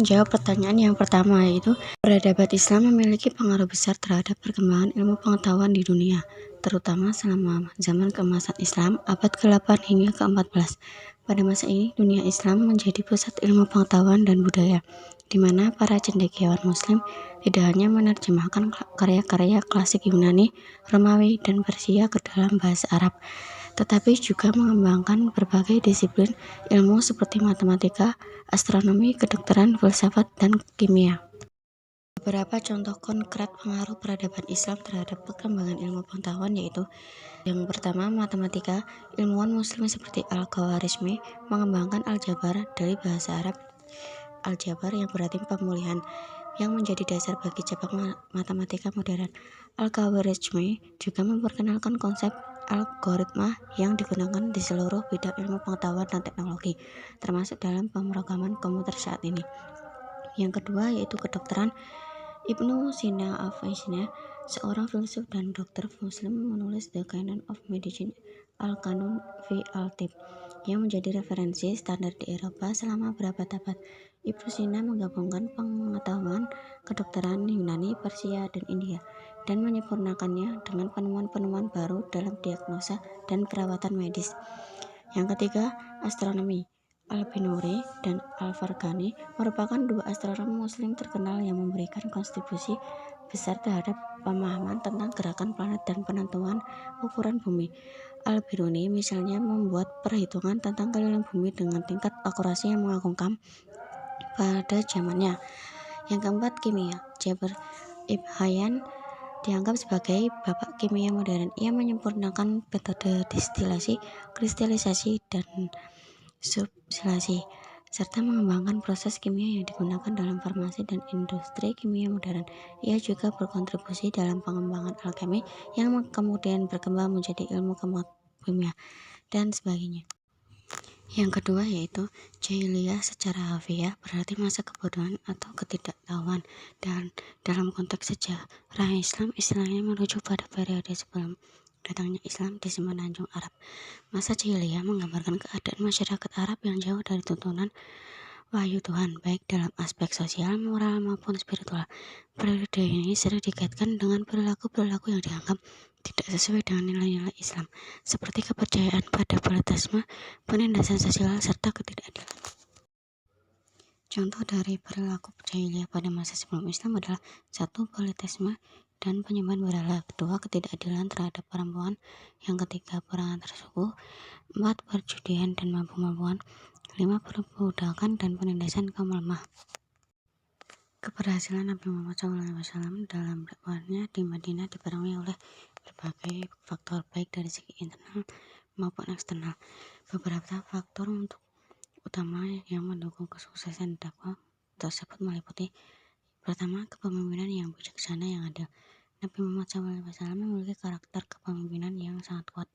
menjawab pertanyaan yang pertama, yaitu peradaban Islam memiliki pengaruh besar terhadap perkembangan ilmu pengetahuan di dunia, terutama selama zaman keemasan Islam abad ke-8 hingga ke-14. Pada masa ini, dunia Islam menjadi pusat ilmu pengetahuan dan budaya, di mana para cendekiawan Muslim tidak hanya menerjemahkan karya-karya klasik Yunani, Romawi, dan Persia ke dalam bahasa Arab, tetapi juga mengembangkan berbagai disiplin ilmu seperti matematika, astronomi, kedokteran, filsafat, dan kimia. Beberapa contoh konkret pengaruh peradaban Islam terhadap perkembangan ilmu pengetahuan yaitu: yang pertama, matematika. Ilmuwan Muslim seperti Al-Khwarizmi mengembangkan aljabar dari bahasa Arab aljabar yang berarti pemulihan, yang menjadi dasar bagi cabang matematika modern. Al-Khwarizmi juga memperkenalkan konsep algoritma yang digunakan di seluruh bidang ilmu pengetahuan dan teknologi, termasuk dalam pemrograman komputer saat ini. Yang kedua yaitu kedokteran. Ibnu Sina Al-Faisina, seorang filsuf dan dokter Muslim, menulis The Canon of Medicine, Al-Qanun fi Al-Tib, yang menjadi referensi standar di Eropa selama berabad-abad. Ibnu Sina menggabungkan pengetahuan kedokteran Yunani, Persia, dan India, dan menyempurnakannya dengan penemuan-penemuan baru dalam diagnosa dan perawatan medis. Yang ketiga, astronomi. Al-Binuri dan Al-Farghani merupakan dua astronom Muslim terkenal yang memberikan kontribusi besar terhadap pemahaman tentang gerakan planet dan penentuan ukuran bumi. Al-Biruni misalnya membuat perhitungan tentang keliling bumi dengan tingkat akurasi yang mengagumkan pada zamannya. Yang keempat, kimia. Jabir Ibn Hayyan dianggap sebagai bapak kimia modern. Ia menyempurnakan metode distilasi, kristalisasi, dan sublimasi, serta mengembangkan proses kimia yang digunakan dalam farmasi dan industri kimia modern. Ia juga berkontribusi dalam pengembangan alkemi yang kemudian berkembang menjadi ilmu kimia dan sebagainya. Yang kedua yaitu jahiliyah secara harfiah, berarti masa kebodohan atau ketidaktahuan, dan dalam konteks sejarah Islam, istilahnya merujuk pada periode sebelum datangnya Islam di semenanjung Arab. Masa jahiliyah menggambarkan keadaan masyarakat Arab yang jauh dari tuntunan wahyu Tuhan, baik dalam aspek sosial, moral, maupun spiritual. Periode ini sering dikaitkan dengan perilaku-perilaku yang dianggap tidak sesuai dengan nilai-nilai Islam, seperti kepercayaan pada politisme, penindasan sosial, serta ketidakadilan. Contoh dari perilaku jahiliyah pada masa sebelum Islam adalah: 1. Politisme dan penyembahan berhala. 2. Ketidakadilan terhadap perempuan. Yang ketiga, peperangan antar suku. 4. Perjudian dan mabuk-mabukan. 5. Perbudakan dan penindasan kaum lemah. Keberhasilan Nabi Muhammad SAW dalam dakwahnya di Madinah dipengaruhi oleh berbagai faktor, baik dari segi internal maupun eksternal. Beberapa faktor utama yang mendukung kesuksesan dakwah tersebut meliputi: pertama, kepemimpinan yang bijaksana yang adil. Nabi Muhammad SAW memiliki karakter kepemimpinan yang sangat kuat.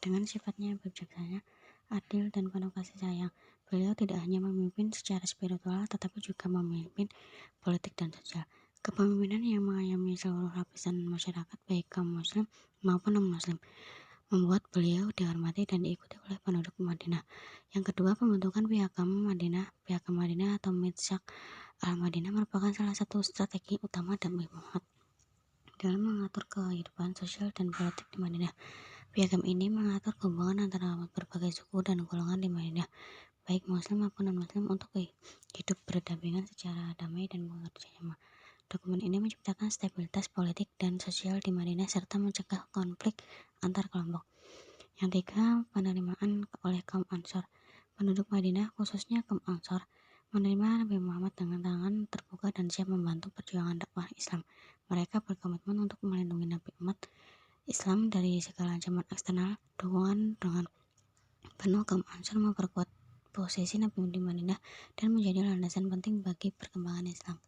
Dengan sifatnya bijaksana, adil, dan penuh kasih sayang, beliau tidak hanya memimpin secara spiritual, tetapi juga memimpin politik dan sosial. Kepemimpinan yang mengayomi seluruh lapisan masyarakat, baik kaum muslim maupun non-muslim, membuat beliau dihormati dan diikuti oleh penduduk Madinah. Yang kedua, pembentukan Piagam Madinah. Piagam Madinah atau Mitsaq al-Madinah merupakan salah satu strategi utama Nabi Muhammad dalam mengatur kehidupan sosial dan politik di Madinah. Piagam ini mengatur hubungan antara berbagai suku dan golongan di Madinah, baik muslim maupun non-muslim, untuk hidup berdampingan secara damai dan bekerja sama. Dokumen ini menciptakan stabilitas politik dan sosial di Madinah serta mencegah konflik antar kelompok. Yang tiga, penerimaan oleh kaum Ansor. Penduduk Madinah, khususnya kaum Ansor, menerima Nabi Muhammad dengan tangan terbuka dan siap membantu perjuangan dakwah Islam. Mereka berkomitmen untuk melindungi Nabi Muhammad Islam dari segala ancaman eksternal. Dukungan dengan penuh kaum Ansor memperkuat posisi Nabi di Madinah dan menjadi landasan penting bagi perkembangan Islam.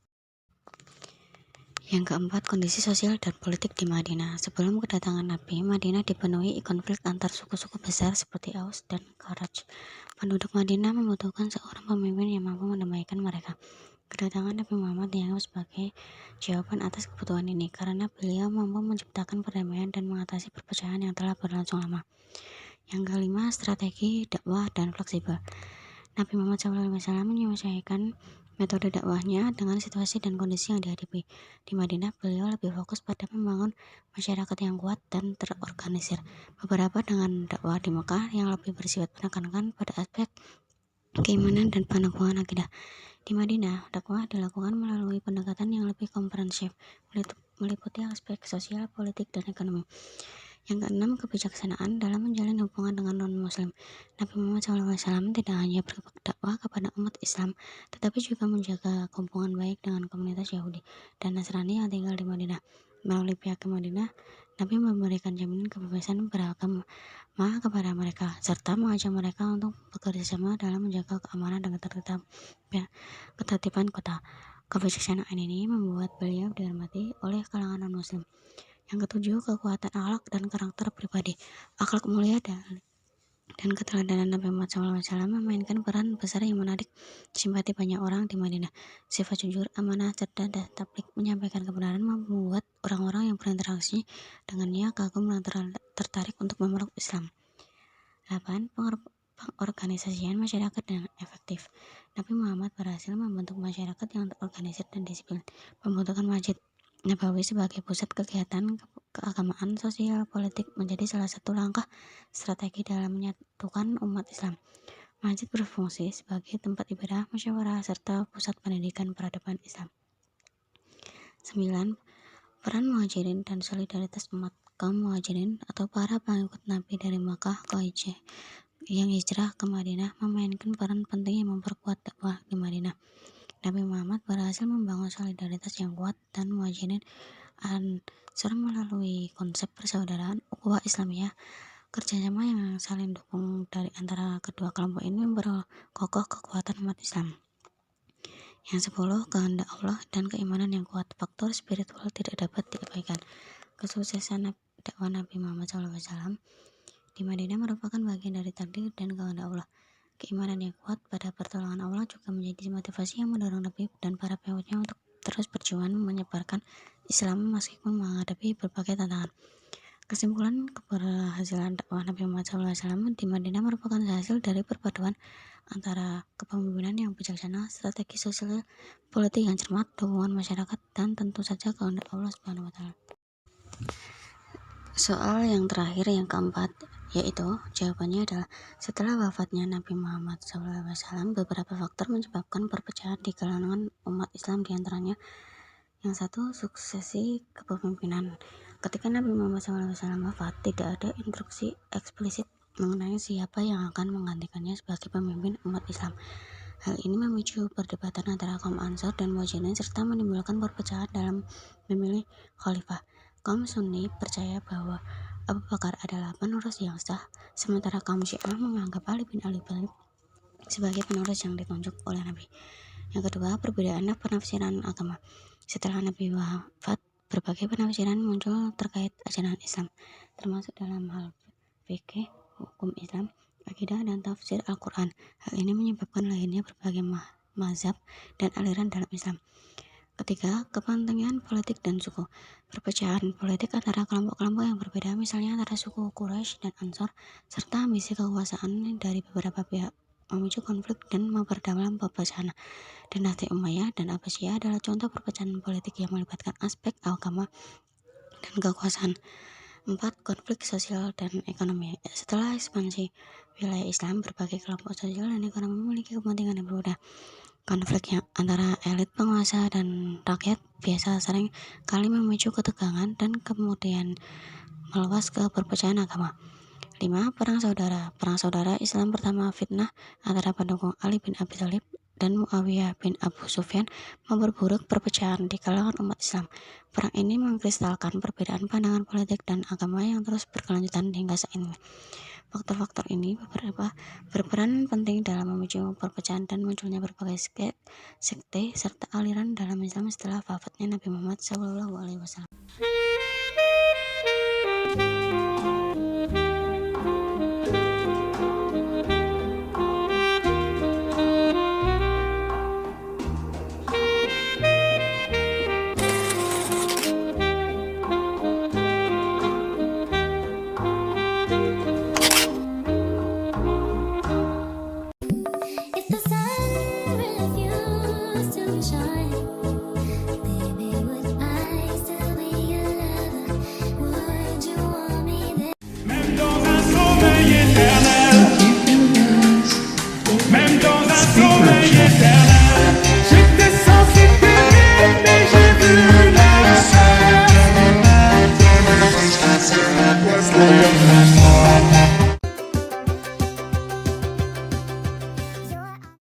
Yang keempat, kondisi sosial dan politik di Madinah. Sebelum kedatangan Nabi, Madinah dipenuhi konflik antar suku-suku besar seperti Aus dan Kharaj. Penduduk Madinah membutuhkan seorang pemimpin yang mampu mendamaikan mereka. Kedatangan Nabi Muhammad dianggap sebagai jawaban atas kebutuhan ini, karena beliau mampu menciptakan perdamaian dan mengatasi perpecahan yang telah berlangsung lama. Yang kelima, strategi dakwah dan fleksibel. Nabi Muhammad SAW menyesuaikan metode dakwahnya dengan situasi dan kondisi yang dihadapi. Di Madinah, beliau lebih fokus pada membangun masyarakat yang kuat dan terorganisir. Beberapa dengan dakwah di Mekah yang lebih bersifat menekankan pada aspek keimanan dan peneguhan akidah. Di Madinah, dakwah dilakukan melalui pendekatan yang lebih komprehensif, meliputi aspek sosial, politik, dan ekonomi. Yang keenam, kebijaksanaan dalam menjalin hubungan dengan non-muslim. Nabi Muhammad SAW tidak hanya berdakwah kepada umat Islam, tetapi juga menjaga hubungan baik dengan komunitas Yahudi dan Nasrani yang tinggal di Madinah. Melalui pihak Madinah, Nabi memberikan jaminan kebebasan beragama kepada mereka, serta mengajak mereka untuk bekerja sama dalam menjaga keamanan dan ketertiban kota. Kebijaksanaan ini membuat beliau dihormati oleh kalangan non-muslim. Yang ketujuh, kekuatan akhlak dan karakter pribadi. Akhlak mulia dan keteladanan Nabi Muhammad SAW memainkan peran besar yang menarik simpati banyak orang di Madinah. Sifat jujur, amanah, cerdas, dan tablik menyampaikan kebenaran membuat orang-orang yang berinteraksi dengannya kagum dan tertarik untuk memeluk Islam. 8. Pengorganisasian masyarakat yang efektif. Nabi Muhammad berhasil membentuk masyarakat yang terorganisir dan disiplin. Pembentukan Masjid Nabawi sebagai pusat kegiatan keagamaan, sosial, politik menjadi salah satu langkah strategi dalam menyatukan umat Islam. Masjid berfungsi sebagai tempat ibadah, musyawarah, serta pusat pendidikan peradaban Islam. 9. Peran Muhajirin dan solidaritas umat. Kaum Muhajirin atau para pengikut Nabi dari Makkah yang hijrah ke Madinah memainkan peran penting yang memperkuat dakwah di Madinah. Nabi Muhammad berhasil membangun solidaritas yang kuat dan Muhajirin Ansor melalui konsep persaudaraan ukhuwah Islamiyah. Kerjasama yang saling dukung dari antara kedua kelompok ini memperkokoh kekuatan umat Islam. Yang 10, kehendak Allah dan keimanan yang kuat. Faktor spiritual tidak dapat diabaikan. Kesuksesan dakwah Nabi Muhammad SAW di Madinah merupakan bagian dari takdir dan kehendak Allah. Keimanan yang kuat pada pertolongan Allah juga menjadi motivasi yang mendorong Nabi dan para pengikutnya untuk terus berjuang menyebarkan Islam meskipun menghadapi berbagai tantangan. Kesimpulan, keberhasilan dakwah Nabi Muhammad SAW di Madinah merupakan hasil dari perpaduan antara kepemimpinan yang bijaksana, strategi sosial, politik yang cermat, dukungan masyarakat, dan tentu saja kehendak Allah Subhanahu wa Ta'ala. Soal yang terakhir, yang keempat, yaitu jawabannya adalah setelah wafatnya Nabi Muhammad SAW, beberapa faktor menyebabkan perpecahan di kalangan umat Islam, diantaranya yang satu, suksesi kepemimpinan. Ketika Nabi Muhammad SAW wafat, tidak ada instruksi eksplisit mengenai siapa yang akan menggantikannya sebagai pemimpin umat Islam. Hal ini memicu perdebatan antara kaum Ansor dan Muhajirin serta menimbulkan perpecahan dalam memilih khalifah. Kaum Sunni percaya bahwa Abu Bakar adalah penerus yang sah, sementara kaum Syiah menganggap Ali bin Abi Thalib sebagai penerus yang ditunjuk oleh Nabi. Yang kedua, perbedaan penafsiran agama. Setelah Nabi wafat, berbagai penafsiran muncul terkait ajaran Islam, termasuk dalam hal fikih, hukum Islam, akidah, dan tafsir Al-Quran. Hal ini menyebabkan lahirnya berbagai mazhab dan aliran dalam Islam. Ketiga, kepentingan politik dan suku. Perpecahan politik antara kelompok-kelompok yang berbeda, misalnya antara suku Quraisy dan Ansor, serta ambisi kekuasaan dari beberapa pihak, memicu konflik dan memperdalam perpecahan. Dinasti Umayyah dan Abbasiyah adalah contoh perpecahan politik yang melibatkan aspek agama dan kekuasaan. 4. Konflik sosial dan ekonomi. Setelah ekspansi wilayah Islam, berbagai kelompok sosial dan ekonomi memiliki kepentingan yang berbeda. Konflik yang antara elit penguasa dan rakyat biasa sering kali memicu ketegangan dan kemudian meluas ke perpecahan agama. 5. Perang saudara. Perang saudara Islam pertama, fitnah antara pendukung Ali bin Abi Thalib dan Muawiyah bin Abu Sufyan, memperburuk perpecahan di kalangan umat Islam. Perang ini mengkristalkan perbedaan pandangan politik dan agama yang terus berkelanjutan hingga saat ini. Faktor-faktor ini berperan penting dalam memicu perpecahan dan munculnya berbagai sekte serta aliran dalam Islam setelah wafatnya Nabi Muhammad SAW.